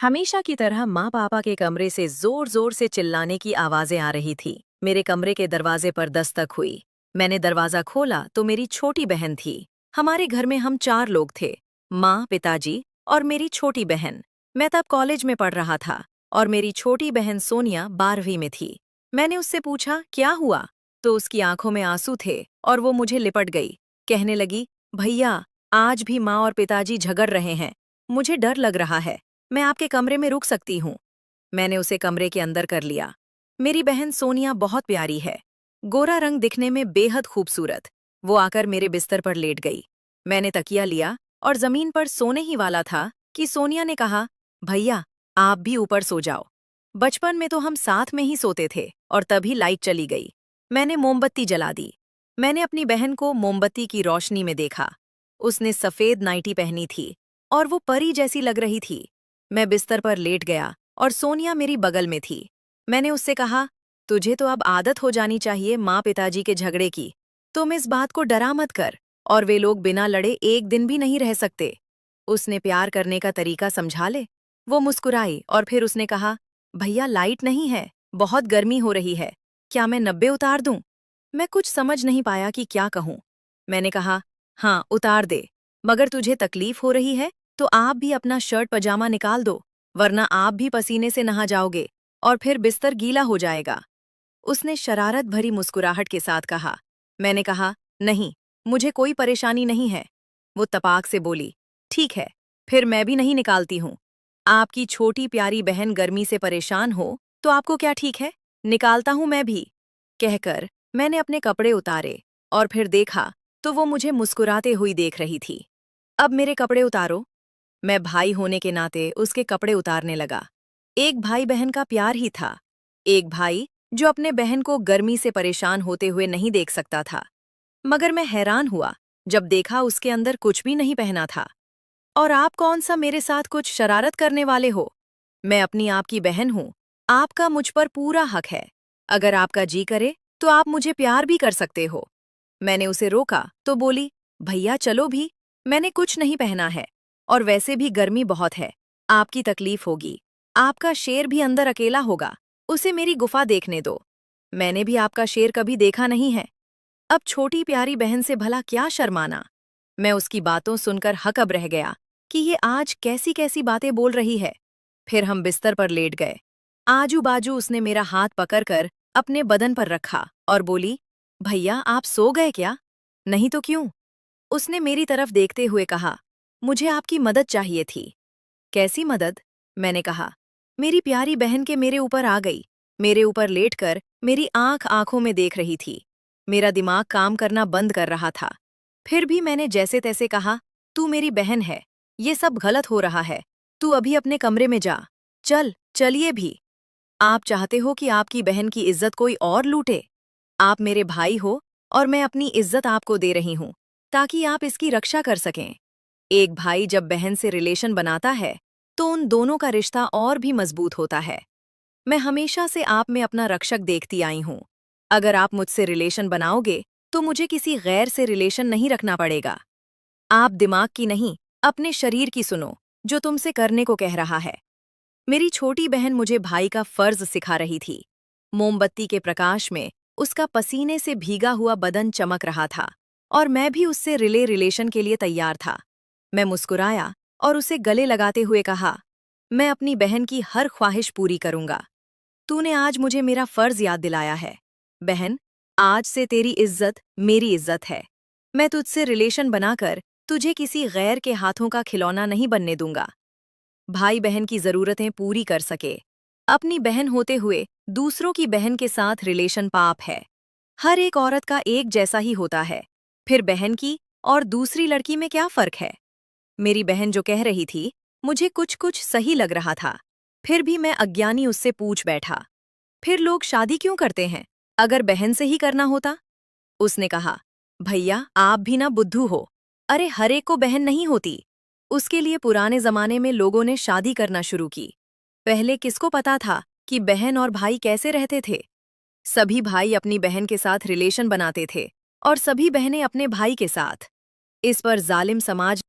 हमेशा की तरह माँ पापा के कमरे से जोर जोर से चिल्लाने की आवाजें आ रही थी। मेरे कमरे के दरवाजे पर दस्तक हुई। मैंने दरवाजा खोला तो मेरी छोटी बहन थी। हमारे घर में हम 4 लोग थे, माँ, पिताजी और मेरी छोटी बहन। मैं तब कॉलेज में पढ़ रहा था और मेरी छोटी बहन सोनिया 12वीं में थी। मैंने उससे पूछा क्या हुआ, तो उसकी आंखों में आंसू थे और वो मुझे लिपट गई। कहने लगी, भैया, आज भी माँ और पिताजी झगड़ रहे हैं। मुझे डर लग रहा है। मैं आपके कमरे में रुक सकती हूँ। मैंने उसे कमरे के अंदर कर लिया। मेरी बहन सोनिया बहुत प्यारी है, गोरा रंग दिखने में बेहद खूबसूरत। वो आकर मेरे बिस्तर पर लेट गई। मैंने तकिया लिया और जमीन पर सोने ही वाला था कि सोनिया ने कहा, भैया, आप भी ऊपर सो जाओ। बचपन में तो हम साथ में ही सोते थे और तभी लाइट चली गई। मैंने मोमबत्ती जला दी। मैंने अपनी बहन को मोमबत्ती की रोशनी में देखा। उसने सफेद नाइटी पहनी थी और वो परी जैसी लग रही थी। मैं बिस्तर पर लेट गया और सोनिया मेरी बगल में थी। मैंने उससे कहा, तुझे तो अब आदत हो जानी चाहिए माँ पिताजी के झगड़े की। तुम इस बात को डरा मत कर, और वे लोग बिना लड़े एक दिन भी नहीं रह सकते। उसने प्यार करने का तरीका समझा ले। वो मुस्कुराई और फिर उसने कहा, भैया, लाइट नहीं है, बहुत गर्मी हो रही है। क्या मैं 90 उतार दूं? मैं कुछ समझ नहीं पाया कि क्या कहूं। मैंने कहा, हाँ, उतार दे, मगर तुझे तकलीफ हो रही है तो आप भी अपना शर्ट पजामा निकाल दो, वरना आप भी पसीने से नहा जाओगे और फिर बिस्तर गीला हो जाएगा। उसने शरारत भरी मुस्कुराहट के साथ कहा। मैंने कहा, नहीं, मुझे कोई परेशानी नहीं है। वो तपाक से बोली, ठीक है, फिर मैं भी नहीं निकालती हूँ। आपकी छोटी प्यारी बहन गर्मी से परेशान हो तो आपको क्या ठीक है, निकालता हूँ मैं भी। कहकर मैंने अपने कपड़े उतारे और फिर देखा तो वो मुझे मुस्कुराते हुई देख रही थी। अब मेरे कपड़े उतारो। मैं भाई होने के नाते उसके कपड़े उतारने लगा। एक भाई बहन का प्यार ही था। एक भाई जो अपने बहन को गर्मी से परेशान होते हुए नहीं देख सकता था। मगर मैं हैरान हुआ जब देखा उसके अंदर कुछ भी नहीं पहना था। और आप कौन सा मेरे साथ कुछ शरारत करने वाले हो? मैं अपनी आपकी बहन हूँ। आपका मुझ पर पूरा हक है। अगर आपका जी करे तो आप मुझे प्यार भी कर सकते हो। मैंने उसे रोका तो बोली, भैया चलो भी, मैंने कुछ नहीं पहना है और वैसे भी गर्मी बहुत है। आपकी तकलीफ होगी। आपका शेर भी अंदर अकेला होगा, उसे मेरी गुफा देखने दो। मैंने भी आपका शेर कभी देखा नहीं है। अब छोटी प्यारी बहन से भला क्या शर्माना। मैं उसकी बातों सुनकर हकब रह गया कि ये आज कैसी कैसी बातें बोल रही है। फिर हम बिस्तर पर लेट गए। आजू बाजू उसने मेरा हाथ पकड़कर अपने बदन पर रखा और बोली, भैया, आप सो गए क्या? नहीं तो क्यों? उसने मेरी तरफ देखते हुए कहा, मुझे आपकी मदद चाहिए थी। कैसी मदद? मैंने कहा। मेरी प्यारी बहन के मेरे ऊपर आ गई। मेरे ऊपर लेटकर मेरी आंख आंखों में देख रही थी। मेरा दिमाग काम करना बंद कर रहा था। फिर भी मैंने जैसे तैसे कहा, तू मेरी बहन है, ये सब गलत हो रहा है। तू अभी अपने कमरे में जा। चलिए भी। आप चाहते हो कि आपकी बहन की इज्जत कोई और लूटे? आप मेरे भाई हो और मैं अपनी इज्जत आपको दे रही हूँ ताकि आप इसकी रक्षा कर सकें। एक भाई जब बहन से रिलेशन बनाता है तो उन दोनों का रिश्ता और भी मजबूत होता है। मैं हमेशा से आप में अपना रक्षक देखती आई हूँ। अगर आप मुझसे रिलेशन बनाओगे तो मुझे किसी गैर से रिलेशन नहीं रखना पड़ेगा। आप दिमाग की नहीं, अपने शरीर की सुनो, जो तुमसे करने को कह रहा है। मेरी छोटी बहन मुझे भाई का फर्ज सिखा रही थी। मोमबत्ती के प्रकाश में उसका पसीने से भीगा हुआ बदन चमक रहा था और मैं भी उससे रिलेशन के लिए तैयार था। मैं मुस्कुराया और उसे गले लगाते हुए कहा, मैं अपनी बहन की हर ख्वाहिश पूरी करूंगा। तूने आज मुझे मेरा फर्ज याद दिलाया है। बहन, आज से तेरी इज्जत मेरी इज्जत है। मैं तुझसे रिलेशन बनाकर तुझे किसी गैर के हाथों का खिलौना नहीं बनने दूंगा। भाई बहन की जरूरतें पूरी कर सके, अपनी बहन होते हुए दूसरों की बहन के साथ रिलेशन पाप है। हर एक औरत का एक जैसा ही होता है। फिर बहन की और दूसरी लड़की में क्या फर्क है? मेरी बहन जो कह रही थी, मुझे कुछ कुछ सही लग रहा था। फिर भी मैं अज्ञानी उससे पूछ बैठा, फिर लोग शादी क्यों करते हैं, अगर बहन से ही करना होता? उसने कहा, भैया, आप भी ना बुद्धू हो। अरे, हर एक को बहन नहीं होती। उसके लिए पुराने जमाने में लोगों ने शादी करना शुरू की। पहले किसको पता था कि बहन और भाई कैसे रहते थे? सभी भाई अपनी बहन के साथ रिलेशन बनाते थे और सभी बहनें अपने भाई के साथ। इस पर जालिम समाज